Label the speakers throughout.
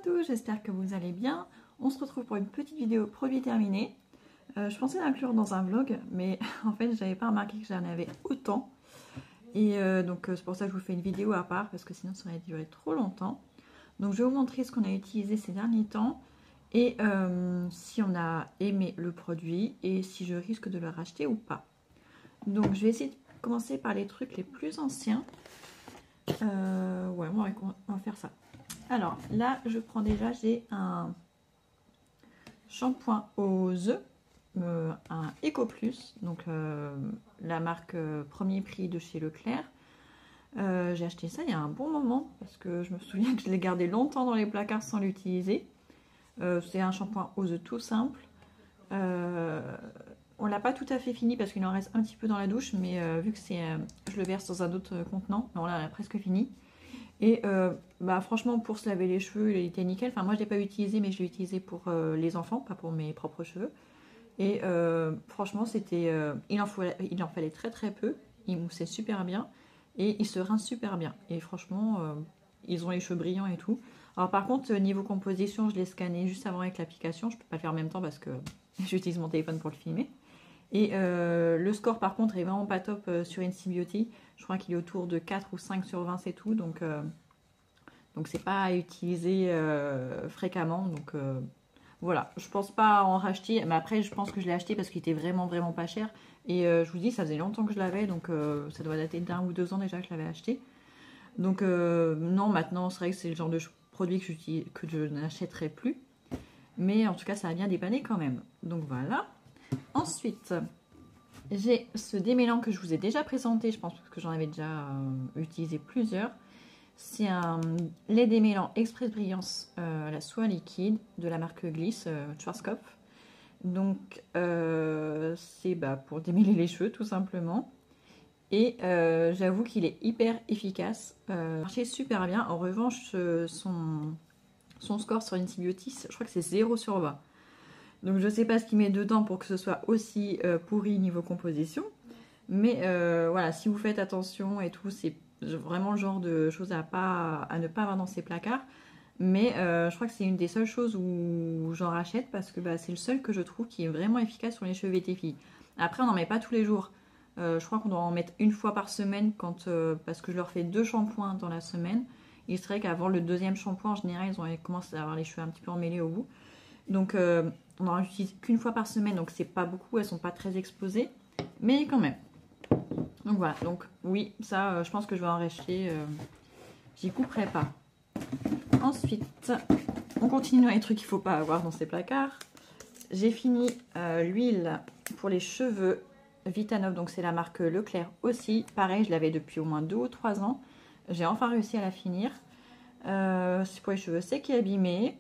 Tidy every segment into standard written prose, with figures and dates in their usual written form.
Speaker 1: tous, j'espère que vous allez bien. On se retrouve pour une petite vidéo produit terminé. Je pensais l'inclure dans un vlog, mais en fait j'avais pas remarqué que j'en avais autant. Et donc c'est pour ça que je vous fais une vidéo à part, parce que sinon ça aurait duré trop longtemps. Donc je vais vous montrer ce qu'on a utilisé ces derniers temps, et si on a aimé le produit, et si je risque de le racheter ou pas. Donc je vais essayer de commencer par les trucs les plus anciens. Ouais, on va faire ça. Alors là, je prends déjà, j'ai un shampoing aux œufs, un Eco Plus, donc la marque premier prix de chez Leclerc. J'ai acheté ça il y a un bon moment parce que je me souviens que je l'ai gardé longtemps dans les placards sans l'utiliser. C'est un shampoing aux œufs tout simple. On l'a pas tout à fait fini parce qu'il en reste un petit peu dans la douche, mais vu que je le verse dans un autre contenant, on l'a presque fini. Et bah franchement, pour se laver les cheveux, il était nickel. Enfin, moi je l'ai pas utilisé, mais je l'ai utilisé pour les enfants, pas pour mes propres cheveux. Et franchement, il en fallait très très peu. Il moussait super bien et il se rince super bien. Et franchement, ils ont les cheveux brillants et tout. Alors par contre, niveau composition, je l'ai scanné juste avant avec l'application. Je peux pas le faire en même temps parce que j'utilise mon téléphone pour le filmer. Et le score par contre est vraiment pas top sur NC Beauty. Je crois qu'il est autour de 4 ou 5 sur 20, c'est tout. Donc c'est pas à utiliser fréquemment. Donc voilà, je pense pas en racheter. Mais après, je pense que je l'ai acheté parce qu'il était vraiment vraiment pas cher. Et je vous dis, ça faisait longtemps que je l'avais. Donc ça doit dater d'1 ou 2 ans déjà que je l'avais acheté. Donc non, maintenant c'est vrai que c'est le genre de produit que je n'achèterai plus. Mais en tout cas, ça a bien dépanné quand même. Donc voilà. Ensuite, j'ai ce démêlant que je vous ai déjà présenté, je pense parce que j'en avais déjà utilisé plusieurs. C'est un lait démêlant Express Brillance, la soie liquide de la marque Gliss, Schwarzkopf. Donc c'est pour démêler les cheveux tout simplement. Et j'avoue qu'il est hyper efficace, marchait super bien. En revanche, son score sur NC Beauty, je crois que c'est 0 sur 20. Donc je sais pas ce qu'il met dedans pour que ce soit aussi pourri niveau composition. Mais voilà, si vous faites attention et tout, c'est vraiment le genre de choses à ne pas avoir dans ces placards. Mais je crois que c'est une des seules choses où j'en rachète parce que c'est le seul que je trouve qui est vraiment efficace sur les cheveux des filles. Après, on n'en met pas tous les jours. Je crois qu'on doit en mettre une fois par semaine parce que je leur fais 2 shampoings dans la semaine. Il serait qu'avant le deuxième shampoing, en général, ils commencent à avoir les cheveux un petit peu emmêlés au bout. Donc on n'en utilise qu'une fois par semaine, donc c'est pas beaucoup, elles sont pas très exposées, mais quand même. Donc voilà, donc oui, ça je pense que je vais en racheter, j'y couperai pas. Ensuite, on continue dans les trucs qu'il faut pas avoir dans ces placards. J'ai fini l'huile pour les cheveux Vitanov, donc c'est la marque Leclerc aussi. Pareil, je l'avais depuis au moins 2 ou 3 ans. J'ai enfin réussi à la finir. C'est pour les cheveux secs et abîmés.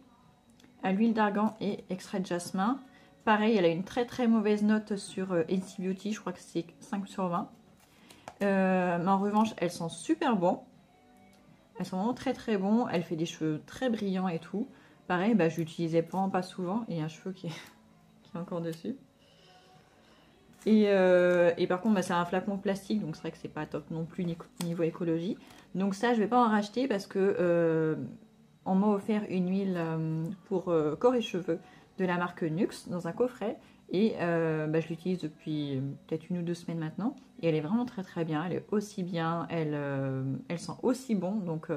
Speaker 1: À l'huile d'argan et extrait de jasmin. Pareil, elle a une très très mauvaise note sur NC Beauty, je crois que c'est 5 sur 20. Mais en revanche, elles sont super bonnes. Elles sont vraiment très très bonnes. Elle fait des cheveux très brillants et tout. Pareil, je l'utilisais vraiment pas souvent. Il y a un cheveu qui est encore dessus. Et par contre, c'est un flacon plastique, donc c'est vrai que c'est pas top non plus niveau écologie. Donc ça, je vais pas en racheter parce que on m'a offert une huile pour corps et cheveux de la marque Nux dans un coffret. Et je l'utilise depuis peut-être 1 ou 2 semaines maintenant. Et elle est vraiment très très bien. Elle est aussi bien, elle sent aussi bon. Donc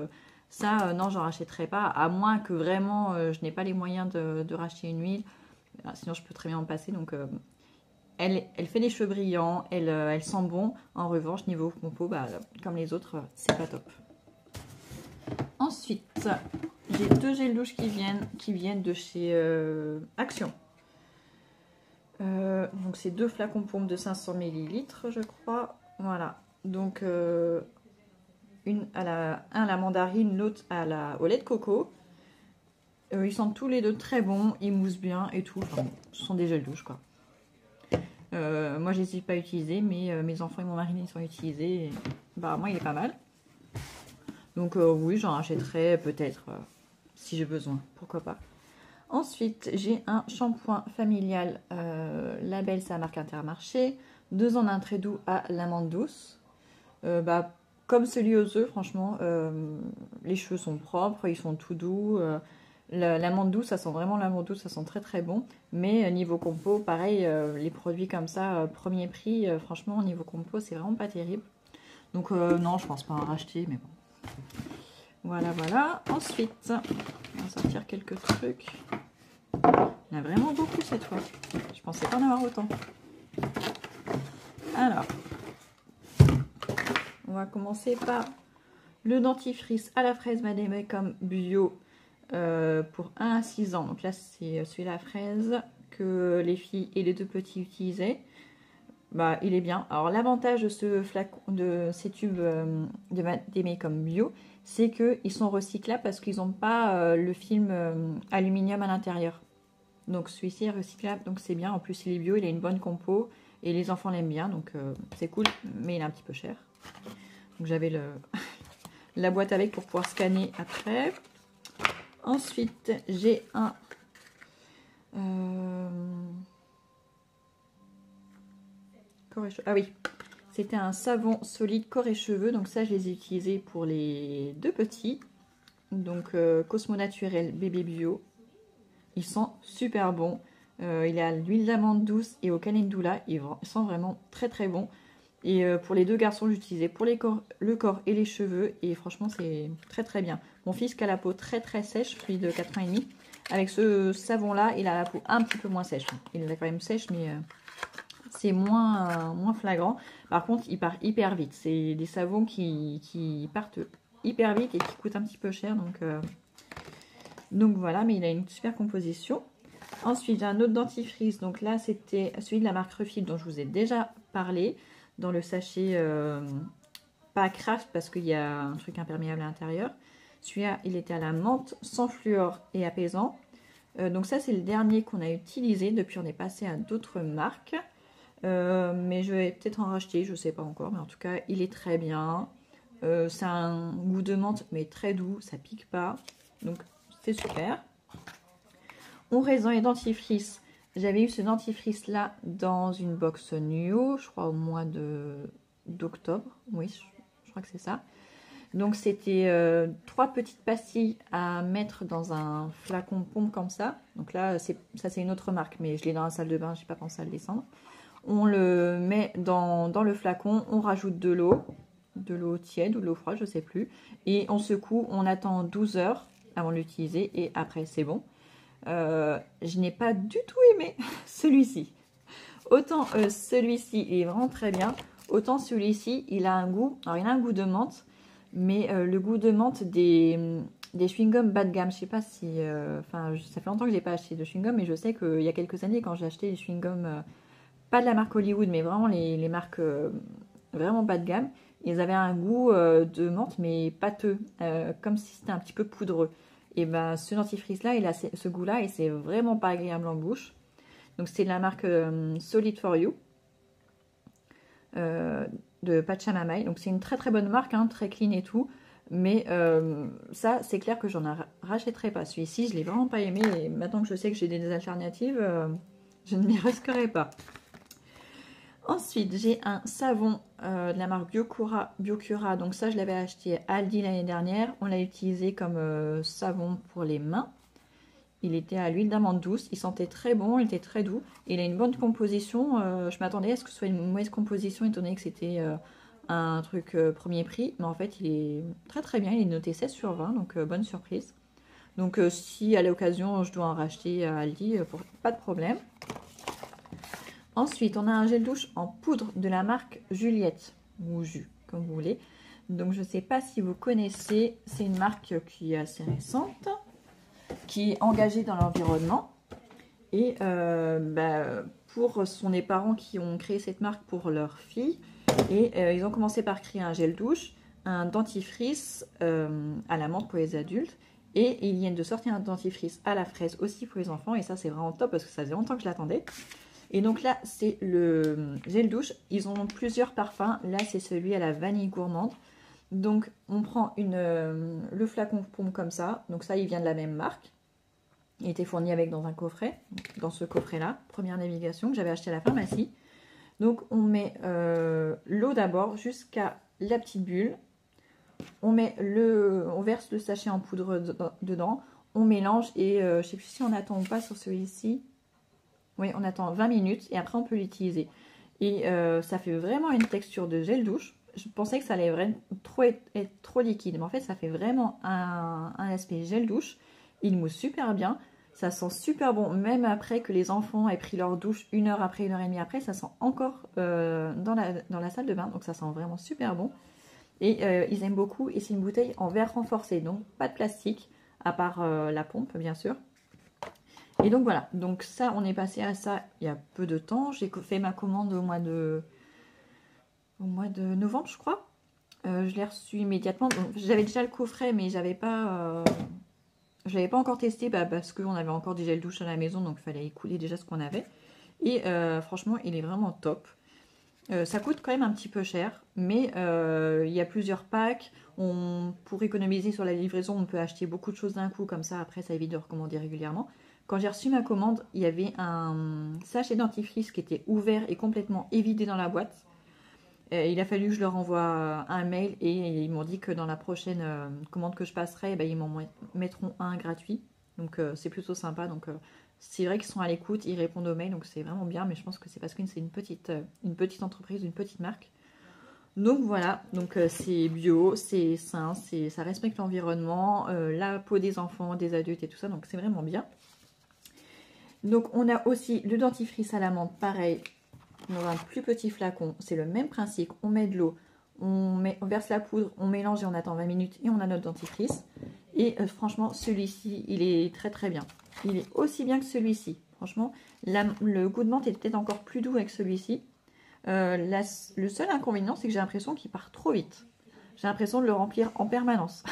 Speaker 1: ça, non, j'en rachèterai pas. À moins que vraiment je n'ai pas les moyens de racheter une huile. Sinon, je peux très bien en passer. Donc elle fait des cheveux brillants. Elle sent bon. En revanche, niveau compo, comme les autres, c'est pas top. Ensuite, j'ai 2 gels douche qui viennent de chez Action. Donc c'est 2 flacons pompes de 500 ml, je crois. Voilà. Donc un à la mandarine, l'autre au lait de coco. Ils sentent tous les deux très bons, ils moussent bien et tout. Enfin, ce sont des gels douche quoi. Moi je les ai pas utilisés, mais mes enfants et mon mari ils sont utilisés. Et, moi il est pas mal. Donc oui, j'en achèterai peut-être si j'ai besoin, pourquoi pas. Ensuite, j'ai un shampoing familial Label, c'est la marque Intermarché. 2 en 1 très doux à l'amande douce. Comme celui aux œufs, franchement, les cheveux sont propres, ils sont tout doux. L'amande douce, ça sent vraiment l'amande douce, ça sent très très bon. Mais niveau compo, pareil, les produits comme ça, premier prix, franchement, niveau compo, c'est vraiment pas terrible. Donc non, je pense pas en racheter, mais bon. Voilà, voilà. Ensuite, on va sortir quelques trucs. Il y en a vraiment beaucoup cette fois. Je pensais pas en avoir autant. Alors, on va commencer par le dentifrice à la fraise Mademecum bio pour 1 à 6 ans. Donc là, c'est celui à la fraise que les filles et les 2 petits utilisaient. Bah, il est bien. Alors l'avantage de ce flacon, de ces tubes de Mademecum bio, c'est qu'ils sont recyclables parce qu'ils n'ont pas le film aluminium à l'intérieur. Donc celui-ci est recyclable, donc c'est bien. En plus, il est bio, il a une bonne compo et les enfants l'aiment bien, donc c'est cool, mais il est un petit peu cher. Donc j'avais la boîte avec pour pouvoir scanner après. Ensuite, j'ai un ah oui, c'était un savon solide corps et cheveux. Donc ça, je les ai utilisés pour les 2 petits. Donc Cosmo Naturel bébé bio. Ils sont super bons. Il est à l'huile d'amande douce et au calendula. Ils sont vraiment très très bons. Et pour les 2 garçons, j'utilisais pour le corps et les cheveux. Et franchement, c'est très très bien. Mon fils qui a la peau très très sèche, celui de 4 ans et demi. Avec ce savon-là, il a la peau un petit peu moins sèche. Il est quand même sèche, mais c'est moins flagrant. Par contre, il part hyper vite. C'est des savons qui partent hyper vite et qui coûtent un petit peu cher. Donc voilà, mais il a une super composition. Ensuite, j'ai un autre dentifrice. Donc là, c'était celui de la marque Refil dont je vous ai déjà parlé. Dans le sachet, pas craft parce qu'il y a un truc imperméable à l'intérieur. Celui-là, il était à la menthe, sans fluor et apaisant. Donc ça, c'est le dernier qu'on a utilisé. Depuis, on est passé à d'autres marques. Mais je vais peut-être en racheter, je ne sais pas encore. Mais en tout cas, il est très bien. C'est un goût de menthe, mais très doux. Ça pique pas. Donc, c'est super. Onguent et dentifrice. J'avais eu ce dentifrice-là dans une box Nuo, je crois au mois d'octobre. Oui, je crois que c'est ça. Donc, c'était 3 petites pastilles à mettre dans un flacon pompe comme ça. Donc là, ça c'est une autre marque, mais je l'ai dans la salle de bain, je n'ai pas pensé à le descendre. On le met dans le flacon, on rajoute de l'eau tiède ou de l'eau froide, je ne sais plus. Et on secoue, on attend 12 heures avant de l'utiliser et après c'est bon. Je n'ai pas du tout aimé celui-ci. Autant celui-ci est vraiment très bien, autant celui-ci il a un goût, alors il a un goût de menthe, mais le goût de menthe des chewing-gums bas de gamme. Je sais pas si, ça fait longtemps que j'ai pas acheté de chewing-gum, mais je sais qu'il y a quelques années quand j'ai acheté les chewing-gums, pas de la marque Hollywood, mais vraiment les marques vraiment bas de gamme, ils avaient un goût de menthe mais pâteux, comme si c'était un petit peu poudreux. Et ben ce dentifrice là il a ce goût là et c'est vraiment pas agréable en bouche. Donc c'est de la marque Solid for You de Pachamamay. Donc c'est une très très bonne marque, hein, très clean et tout. Mais ça c'est clair que j'en rachèterai pas. Celui-ci je l'ai vraiment pas aimé et maintenant que je sais que j'ai des alternatives, je ne m'y risquerai pas. Ensuite, j'ai un savon de la marque Biocura. Donc ça, je l'avais acheté à Aldi l'année dernière. On l'a utilisé comme savon pour les mains. Il était à l'huile d'amande douce. Il sentait très bon, il était très doux. Il a une bonne composition. Je m'attendais à ce que ce soit une mauvaise composition, étant donné que c'était un truc premier prix. Mais en fait, il est très très bien. Il est noté 16 sur 20, donc bonne surprise. Donc si à l'occasion, je dois en racheter à Aldi, pas de problème. Ensuite, on a un gel douche en poudre de la marque Juliette, ou Jus, comme vous voulez. Donc, je ne sais pas si vous connaissez, c'est une marque qui est assez récente, qui est engagée dans l'environnement. Et ce sont des parents qui ont créé cette marque pour leur fille. Et ils ont commencé par créer un gel douche, un dentifrice à la menthe pour les adultes. Et ils viennent de sortir un dentifrice à la fraise aussi pour les enfants. Et ça, c'est vraiment top parce que ça faisait longtemps que je l'attendais. Et donc là, c'est le gel douche. Ils ont plusieurs parfums. Là, c'est celui à la vanille gourmande. Donc, on prend le flacon pompe comme ça. Donc ça, il vient de la même marque. Il était fourni avec dans un coffret. Dans ce coffret-là, première navigation que j'avais acheté à la pharmacie. Donc, on met l'eau d'abord jusqu'à la petite bulle. On verse le sachet en poudre dedans. on mélange et je sais plus si on attend ou pas sur celui-ci. Oui, on attend 20 minutes et après on peut l'utiliser. Et ça fait vraiment une texture de gel douche. Je pensais que ça allait vraiment être trop liquide, mais en fait ça fait vraiment un aspect gel douche. Il mousse super bien, ça sent super bon, même après que les enfants aient pris leur douche 1 heure après, 1 heure et demie après, ça sent encore dans la salle de bain, donc ça sent vraiment super bon. Et ils aiment beaucoup, et c'est une bouteille en verre renforcé, donc pas de plastique, à part la pompe bien sûr. Et donc voilà, donc ça on est passé à ça il y a peu de temps. J'ai fait ma commande au mois de novembre je crois. Je l'ai reçu immédiatement. J'avais déjà le coffret mais je l'avais pas encore testé parce qu'on avait encore des gels douche à la maison, donc il fallait écouler déjà ce qu'on avait. Et franchement il est vraiment top. Ça coûte quand même un petit peu cher, mais il y a plusieurs packs. Pour économiser sur la livraison, on peut acheter beaucoup de choses d'un coup, comme ça après ça évite de recommander régulièrement. Quand j'ai reçu ma commande, il y avait un sachet dentifrice qui était ouvert et complètement évidé dans la boîte. Il a fallu que je leur envoie un mail et ils m'ont dit que dans la prochaine commande que je passerai, ils m'en mettront un gratuit. Donc c'est plutôt sympa. Donc c'est vrai qu'ils sont à l'écoute, ils répondent aux mails, donc c'est vraiment bien. Mais je pense que c'est parce que c'est une petite entreprise, une petite marque. Donc voilà, donc c'est bio, c'est sain, ça respecte l'environnement, la peau des enfants, des adultes et tout ça. Donc c'est vraiment bien. Donc on a aussi le dentifrice à la menthe, pareil, dans un plus petit flacon. C'est le même principe, on met de l'eau, on verse la poudre, on mélange et on attend 20 minutes et on a notre dentifrice. Et franchement, celui-ci, il est très très bien. Il est aussi bien que celui-ci. Franchement, le goût de menthe est peut-être encore plus doux avec celui-ci. Le seul inconvénient, c'est que j'ai l'impression qu'il part trop vite. J'ai l'impression de le remplir en permanence.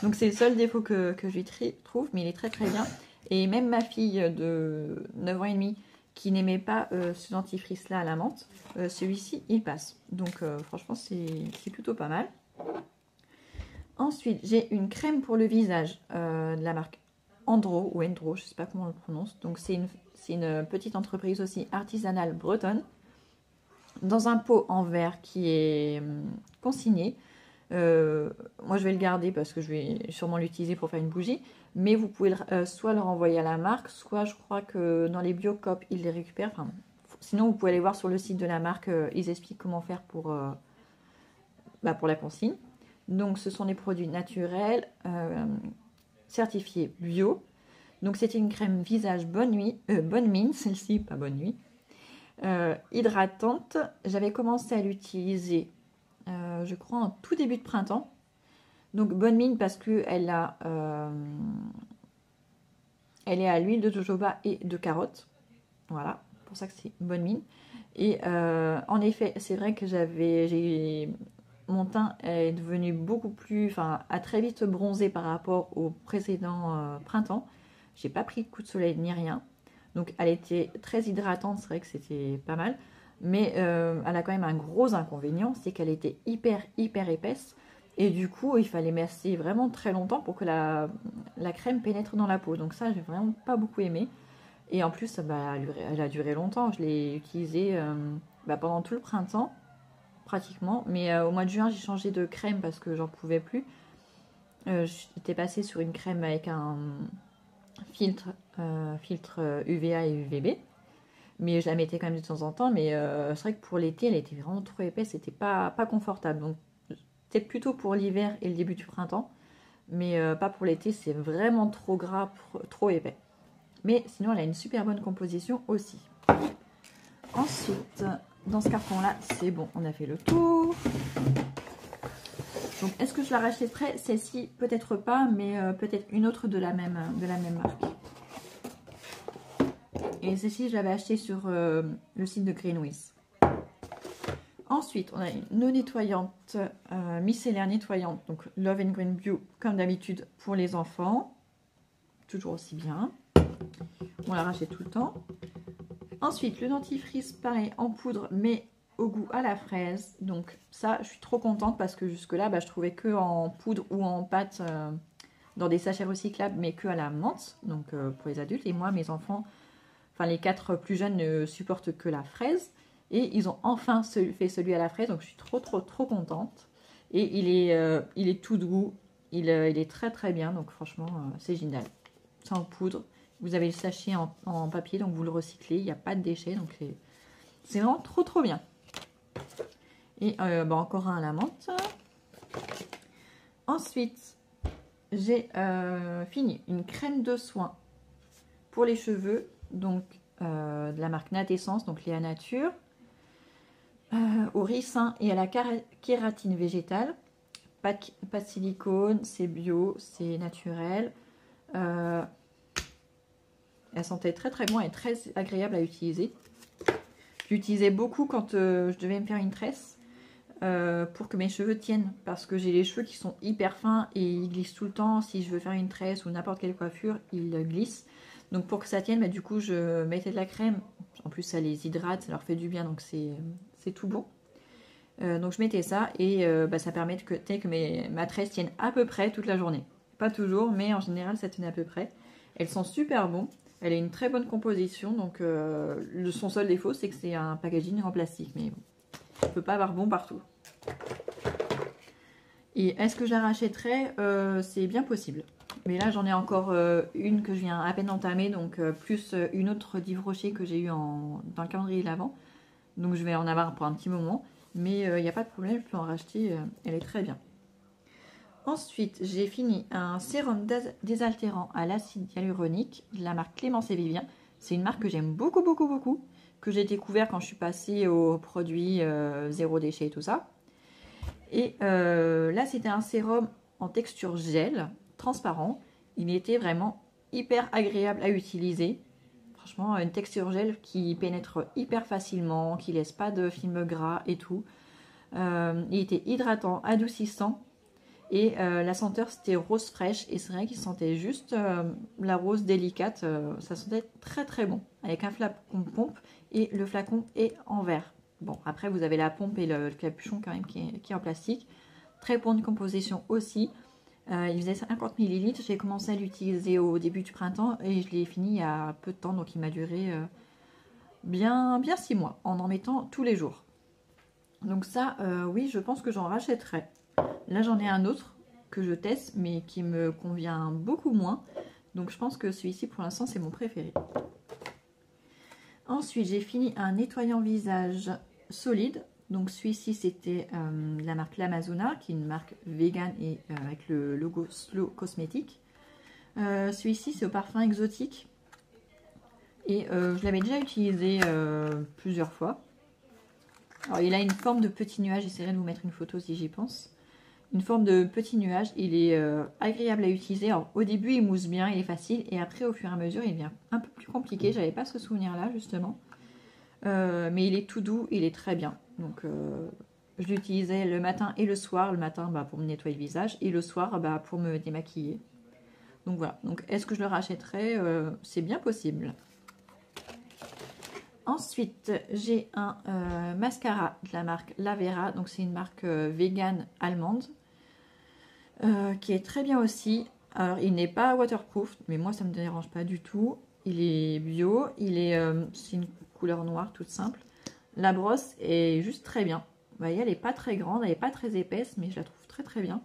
Speaker 1: Donc c'est le seul défaut que je lui trouve, mais il est très très bien. Et même ma fille de 9 ans et demi qui n'aimait pas ce dentifrice-là à la menthe, celui-ci, il passe. Donc franchement, c'est plutôt pas mal. Ensuite, j'ai une crème pour le visage de la marque Andro, ou Endro, je ne sais pas comment on le prononce. Donc c'est une petite entreprise aussi artisanale bretonne, dans un pot en verre qui est consigné. Moi je vais le garder parce que je vais sûrement l'utiliser pour faire une bougie, mais vous pouvez soit le renvoyer à la marque, soit je crois que dans les Biocop ils les récupèrent. Enfin, sinon vous pouvez aller voir sur le site de la marque, ils expliquent comment faire pour la consigne. Donc ce sont des produits naturels, certifiés bio. Donc c'était une crème visage bonne mine, celle-ci, pas bonne nuit, hydratante. J'avais commencé à l'utiliser je crois en tout début de printemps. Donc bonne mine parce que elle est à l'huile de jojoba et de carotte. Voilà, pour ça que c'est bonne mine. Et en effet, c'est vrai que mon teint est devenu beaucoup plus, a très vite bronzé par rapport au précédent printemps. J'ai pas pris de coup de soleil ni rien. Donc elle était très hydratante, c'est vrai que c'était pas mal. Mais elle a quand même un gros inconvénient, c'est qu'elle était hyper épaisse. Et du coup, il fallait masser vraiment très longtemps pour que la crème pénètre dans la peau. Donc ça, j'ai vraiment pas beaucoup aimé. Et en plus, elle a duré longtemps. Je l'ai utilisée pendant tout le printemps, pratiquement. Mais au mois de juin, j'ai changé de crème parce que j'en pouvais plus. J'étais passée sur une crème avec un filtre UVA et UVB. Mais je la mettais quand même de temps en temps. Mais c'est vrai que pour l'été, elle était vraiment trop épaisse. C'était pas confortable. Donc, peut-être plutôt pour l'hiver et le début du printemps. Mais pas pour l'été. C'est vraiment trop gras, trop épais. Mais sinon, elle a une super bonne composition aussi. Ensuite, dans ce carton-là, c'est bon. On a fait le tour. Donc, est-ce que je la rachèterai? Celle-ci, peut-être pas. Mais peut-être une autre de la même marque. Et celle-ci, je l'avais achetée sur le site de Greenwiz. Ensuite, on a une eau nettoyante, micellaire nettoyante, donc Love and Green Bio, comme d'habitude pour les enfants. Toujours aussi bien. On la rachète tout le temps. Ensuite, le dentifrice, pareil, en poudre, mais au goût à la fraise. Donc ça, je suis trop contente parce que jusque-là, je trouvais que en poudre ou en pâte dans des sachets recyclables, mais que à la menthe, donc pour les adultes. Et moi, mes enfants... Enfin, les 4 plus jeunes ne supportent que la fraise. Et ils ont enfin fait celui à la fraise. Donc, je suis trop contente. Et il est tout doux. il est très très bien, donc franchement, c'est génial. C'est en poudre. Vous avez le sachet en papier, donc vous le recyclez, il n'y a pas de déchets, donc c'est vraiment trop trop bien. Et encore un à la menthe. Ensuite, j'ai fini une crème de soin pour les cheveux, donc de la marque Natessence, donc Léa Nature, au ricin et à la kératine végétale. Pas de silicone, c'est bio, c'est naturel. Elle sentait très très bon et très agréable à utiliser. J'utilisais beaucoup quand je devais me faire une tresse pour que mes cheveux tiennent, parce que j'ai les cheveux qui sont hyper fins et ils glissent tout le temps. Si je veux faire une tresse ou n'importe quelle coiffure, ils glissent. Donc pour que ça tienne, du coup je mettais de la crème. En plus ça les hydrate, ça leur fait du bien, donc c'est tout bon. Donc je mettais ça et ça permet que ma tresse tienne à peu près toute la journée. Pas toujours, mais en général ça tenait à peu près. Elles sont super bon. Elle a une très bonne composition, donc son seul défaut c'est que c'est un packaging en plastique, mais bon, on ne peut pas avoir bon partout. Et est-ce que je la rachèterai? C'est bien possible. Mais là j'en ai encore une que je viens à peine entamer, donc plus une autre d'Yves Rocher que j'ai eu dans le calendrier de l'Avent. Donc je vais en avoir pour un petit moment. Mais il n'y a pas de problème, je peux en racheter, elle est très bien. Ensuite, j'ai fini un sérum désaltérant à l'acide hyaluronique de la marque Clémence et Vivien. C'est une marque que j'aime beaucoup, beaucoup, beaucoup, que j'ai découvert quand je suis passée aux produits zéro déchet et tout ça. Et là, c'était un sérum en texture gel, transparent. Il était vraiment hyper agréable à utiliser. Franchement, une texture gel qui pénètre hyper facilement, qui laisse pas de film gras et tout. Il était hydratant, adoucissant. Et la senteur, c'était rose fraîche. Et c'est vrai qu'il sentait juste la rose délicate. Ça sentait très très bon. Avec un flacon pompe et le flacon est en verre. Bon, après, vous avez la pompe et le capuchon quand même qui est en plastique. Très bonne composition aussi. Il faisait 50 ml. J'ai commencé à l'utiliser au début du printemps et je l'ai fini il y a peu de temps. Donc il m'a duré bien 6 mois en mettant tous les jours. Donc ça, oui, je pense que j'en rachèterai. Là, j'en ai un autre que je teste, mais qui me convient beaucoup moins. Donc je pense que celui-ci, pour l'instant, c'est mon préféré. Ensuite, j'ai fini un nettoyant visage solide. Donc celui-ci, c'était la marque L'Amazona, qui est une marque vegan et avec le logo Slow Cosmétique. Celui-ci, c'est au parfum exotique. Et je l'avais déjà utilisé plusieurs fois. Alors, il a une forme de petit nuage. J'essaierai de vous mettre une photo si j'y pense. Une forme de petit nuage. Il est agréable à utiliser. Alors, au début, il mousse bien, il est facile. Et après, au fur et à mesure, il devient un peu plus compliqué. J'avais pas ce souvenir-là, justement. Mais il est tout doux, il est très bien. Donc, je l'utilisais le matin et le soir. Le matin, pour me nettoyer le visage. Et le soir, pour me démaquiller. Donc, voilà. Donc, est-ce que je le rachèterai? C'est bien possible. Ensuite, j'ai un mascara de la marque Lavera. Donc, c'est une marque vegan allemande qui est très bien aussi. Alors, il n'est pas waterproof, mais moi, ça ne me dérange pas du tout. Il est bio. C'est une couleur noire toute simple. La brosse est juste très bien. Vous voyez, elle n'est pas très grande, elle n'est pas très épaisse, mais je la trouve très très bien.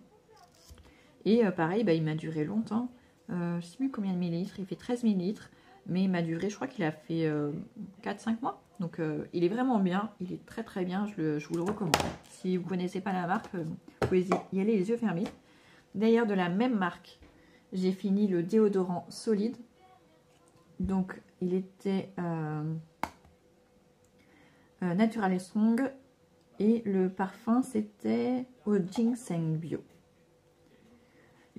Speaker 1: Et pareil, il m'a duré longtemps. Je ne sais plus combien de millilitres. Il fait 13 millilitres. Mais il m'a duré, je crois qu'il a fait 4-5 mois. Donc il est vraiment bien, il est très très bien, je vous le recommande. Si vous ne connaissez pas la marque, vous pouvez y aller les yeux fermés. D'ailleurs, de la même marque, j'ai fini le déodorant solide. Donc il était Natural & Strong. Et le parfum, c'était au ginseng bio.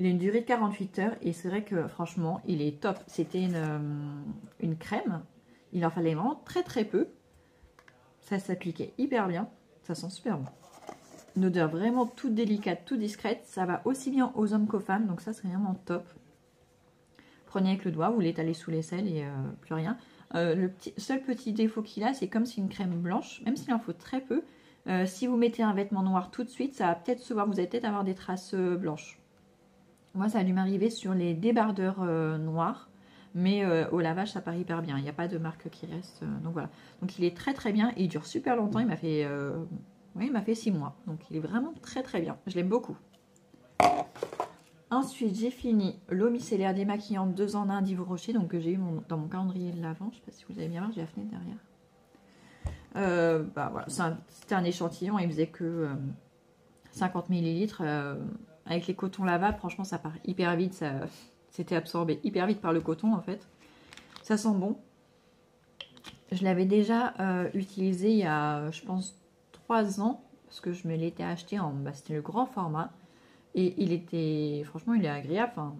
Speaker 1: Il a une durée de 48 heures et c'est vrai que franchement, il est top. C'était une crème. Il en fallait vraiment très très peu. Ça s'appliquait hyper bien. Ça sent super bon. Une odeur vraiment toute délicate, toute discrète. Ça va aussi bien aux hommes qu'aux femmes. Donc ça, c'est vraiment top. Prenez avec le doigt, vous l'étalez sous l'aisselle et plus rien. Le seul petit défaut qu'il a, c'est comme si une crème blanche, même s'il en faut très peu. Si vous mettez un vêtement noir tout de suite, ça va peut-être se voir. Vous allez peut-être avoir des traces blanches. Moi, ça a dû m'arriver sur les débardeurs noirs, mais au lavage, ça part hyper bien. Il n'y a pas de marque qui reste. Donc voilà. Donc il est très très bien. Il dure super longtemps. Il m'a fait 6 mois. Donc il est vraiment très très bien. Je l'aime beaucoup. Ensuite, j'ai fini l'eau micellaire démaquillante 2 en 1 d'Yves Rocher, donc que j'ai eu dans mon calendrier de l'Avent. Je ne sais pas si vous avez bien voir, j'ai la fenêtre derrière. Voilà, c'était un échantillon, il faisait que 50 ml. Avec les cotons lavables, franchement, ça part hyper vite. C'était absorbé hyper vite par le coton, en fait. Ça sent bon. Je l'avais déjà utilisé il y a, je pense, 3 ans, parce que je me l'étais acheté en... c'était le grand format. Et il était... Franchement, il est agréable. Enfin,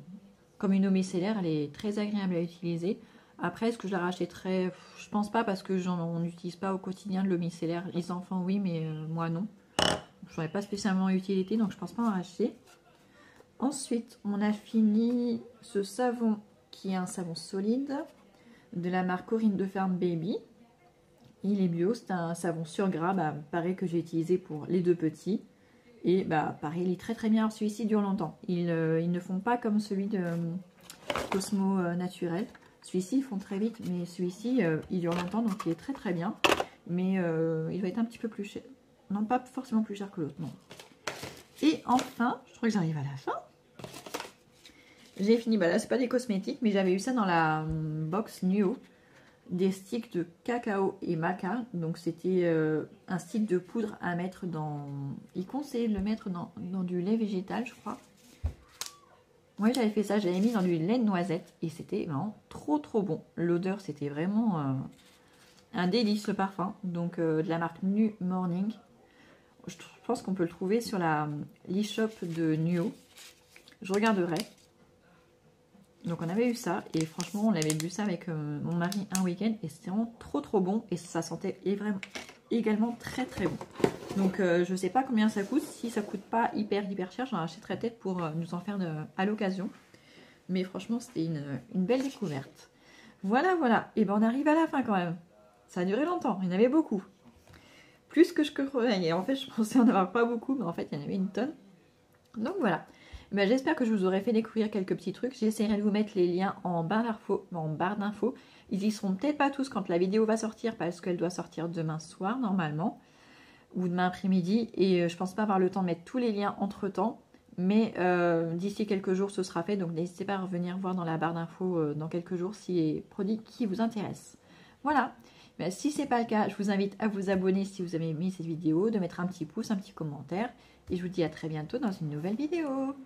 Speaker 1: comme une eau micellaire, elle est très agréable à utiliser. Après, est-ce que je la rachèterais? Je pense pas, parce que on n'utilise pas au quotidien de l'eau micellaire. Les enfants, oui, mais moi, non. Je n'aurais pas spécialement utilité, donc je pense pas en racheter. Ensuite, on a fini ce savon, qui est un savon solide, de la marque Corinne de Ferme Baby. Il est bio, c'est un savon sur gras, pareil que j'ai utilisé pour les 2 petits. Et pareil, il est très très bien. Celui-ci dure longtemps. Ils ne font pas comme celui de Cosmo Naturel. Celui-ci, ils font très vite, mais celui-ci, il dure longtemps, donc il est très très bien. Mais il va être un petit peu plus cher. Non, pas forcément plus cher que l'autre, non. Et enfin, je crois que j'arrive à la fin. J'ai fini, là c'est pas des cosmétiques, mais j'avais eu ça dans la box Nuo. Des sticks de cacao et maca. Donc c'était un stick de poudre à mettre dans... Il conseillait de le mettre dans du lait végétal, je crois. Moi j'avais fait ça, j'avais mis dans du lait de noisette. Et c'était vraiment trop trop bon. L'odeur c'était vraiment un délice, le parfum. Donc de la marque New Morning. Je pense qu'on peut le trouver sur l'e-shop de Nuo. Je regarderai. Donc on avait eu ça et franchement on avait bu ça avec mon mari un week-end et c'était vraiment trop trop bon et ça sentait également très très bon. Donc je sais pas combien ça coûte, si ça coûte pas hyper cher, j'en achèterai peut-être pour nous en faire à l'occasion. Mais franchement c'était une belle découverte. Voilà, et on arrive à la fin quand même. Ça a duré longtemps, il y en avait beaucoup. Plus que je croyais. En fait je pensais en avoir pas beaucoup mais en fait il y en avait une tonne. Donc voilà. J'espère que je vous aurai fait découvrir quelques petits trucs. J'essaierai de vous mettre les liens en barre d'infos. Ils y seront peut-être pas tous quand la vidéo va sortir parce qu'elle doit sortir demain soir normalement. Ou demain après-midi. Et je pense pas avoir le temps de mettre tous les liens entre temps. Mais d'ici quelques jours ce sera fait. Donc n'hésitez pas à revenir voir dans la barre d'infos dans quelques jours si les produits qui vous intéressent. Voilà. Si ce n'est pas le cas, je vous invite à vous abonner si vous avez aimé cette vidéo. De mettre un petit pouce, un petit commentaire. Et je vous dis à très bientôt dans une nouvelle vidéo.